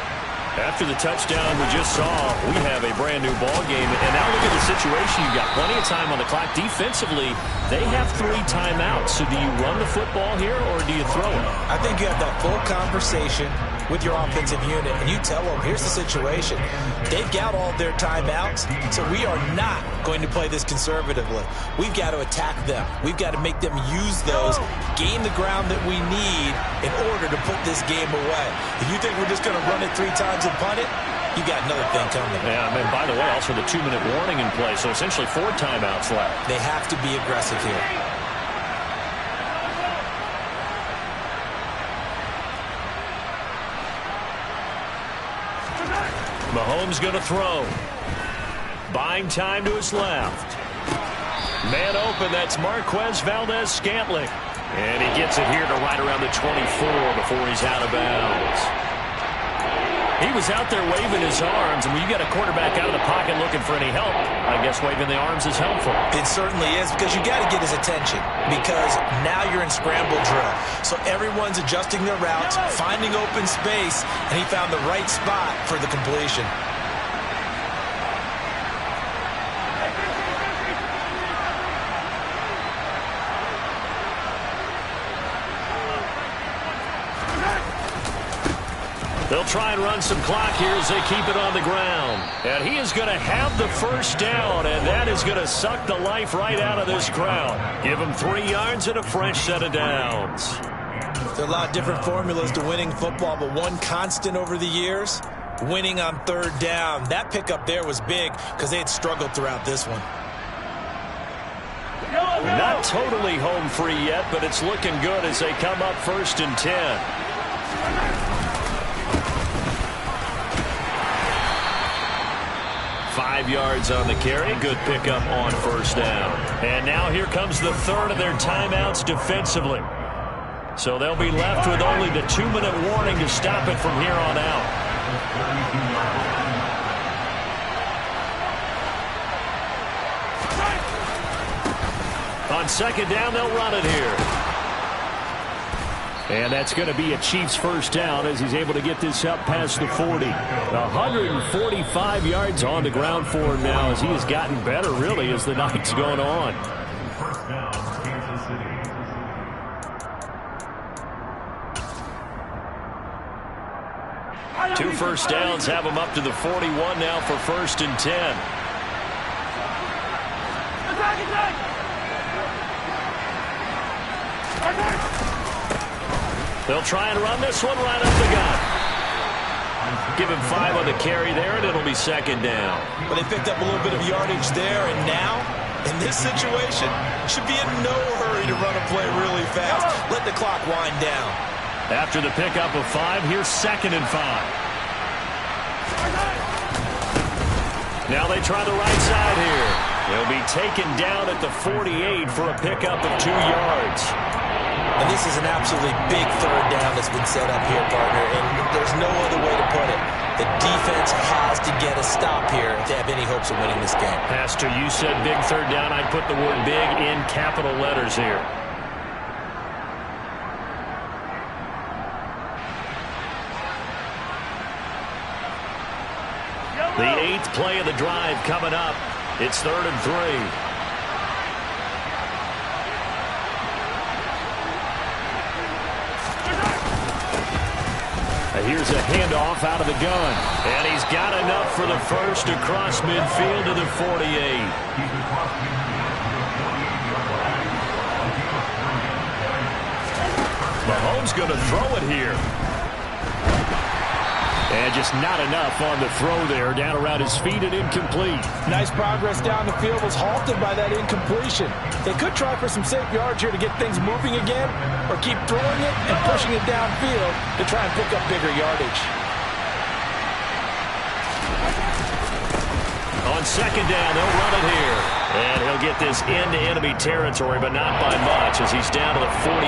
After the touchdown we just saw, we have a brand new ball game. And now look at the situation. You've got plenty of time on the clock. Defensively, they have 3 timeouts. So do you run the football here or do you throw it? I think you have that full conversation with your offensive unit, and you tell them, here's the situation. They've got all their timeouts, so we are not going to play this conservatively. We've got to attack them. We've got to make them use those, gain the ground that we need in order to put this game away. If you think we're just going to run it 3 times and punt it, you got another thing coming. Yeah, and by the way, also the 2-minute warning in play, so essentially 4 timeouts left. They have to be aggressive here. Mahomes going to throw. Buying time to his left. Man open, that's Marquez Valdes-Scantling. And he gets it here to right around the 24 before he's out of bounds. He was out there waving his arms, and when you get a quarterback out of the pocket looking for any help, I guess waving the arms is helpful. It certainly is, because you got to get his attention, because now you're in scramble drill. So everyone's adjusting their routes, finding open space, and he found the right spot for the completion. They'll try and run some clock here as they keep it on the ground. And he is going to have the first down, and that is going to suck the life right out of this crowd. Give him 3 yards and a fresh set of downs. There are a lot of different formulas to winning football, but one constant over the years, winning on 3rd down. That pickup there was big because they had struggled throughout this one. Not totally home free yet, but it's looking good as they come up 1st and 10. Five yards on the carry. Good pickup on 1st down. And now here comes the 3rd of their timeouts defensively. So they'll be left with only the 2-minute warning to stop it from here on out. On 2nd down, they'll run it here. And that's going to be a Chiefs first down as he's able to get this up past the 40. 145 yards on the ground for him now as he has gotten better, really, as the night's gone on. First down, Kansas City. 2 first downs have him up to the 41 now for 1st and 10. They'll try and run this one right up the gut. Give him 5 on the carry there, and it'll be 2nd down. But they picked up a little bit of yardage there, and now, in this situation, should be in no hurry to run a play really fast. Let the clock wind down. After the pickup of 5, here's 2nd and 5. Now they try the right side here. They'll be taken down at the 48 for a pickup of 2 yards. And this is an absolutely big 3rd down that's been set up here, partner, and there's no other way to put it. The defense has to get a stop here if they have any hopes of winning this game. Pastor, you said big 3rd down. I'd put the word big in capital letters here. The 8th play of the drive coming up. It's 3rd and 3. Here's a handoff out of the gun. And he's got enough for the first across midfield to the 48. Mahomes going to throw it here. And just not enough on the throw there. Down around his feet and incomplete. Nice progress down the field, was halted by that incompletion. They could try for some safe yards here to get things moving again, or keep throwing it and pushing it downfield to try and pick up bigger yardage. On 2nd down, they'll run it here. And he'll get this into enemy territory, but not by much as he's down to the 48.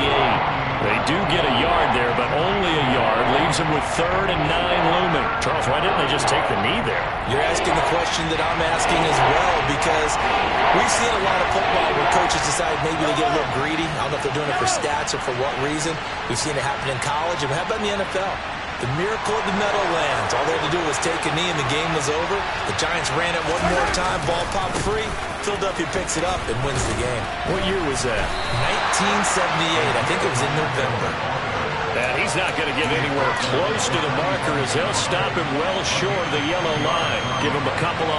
They do get a yard there, but only a yard. Leaves him with 3rd and 9 looming. Charles, why didn't they just take the knee there? You're asking the question that I'm asking as well, because we've seen a lot of football where coaches decide maybe they get a little greedy. I don't know if they're doing it for stats or for what reason. We've seen it happen in college, and how about in the NFL? The miracle of the Meadowlands. All they had to do was take a knee and the game was over. The Giants ran it one more time. Ball popped free. Philadelphia picks it up and wins the game. What year was that? 1978. I think it was in November. And he's not going to get anywhere close to the marker as they'll stop him well short of the yellow line. Give him a couple on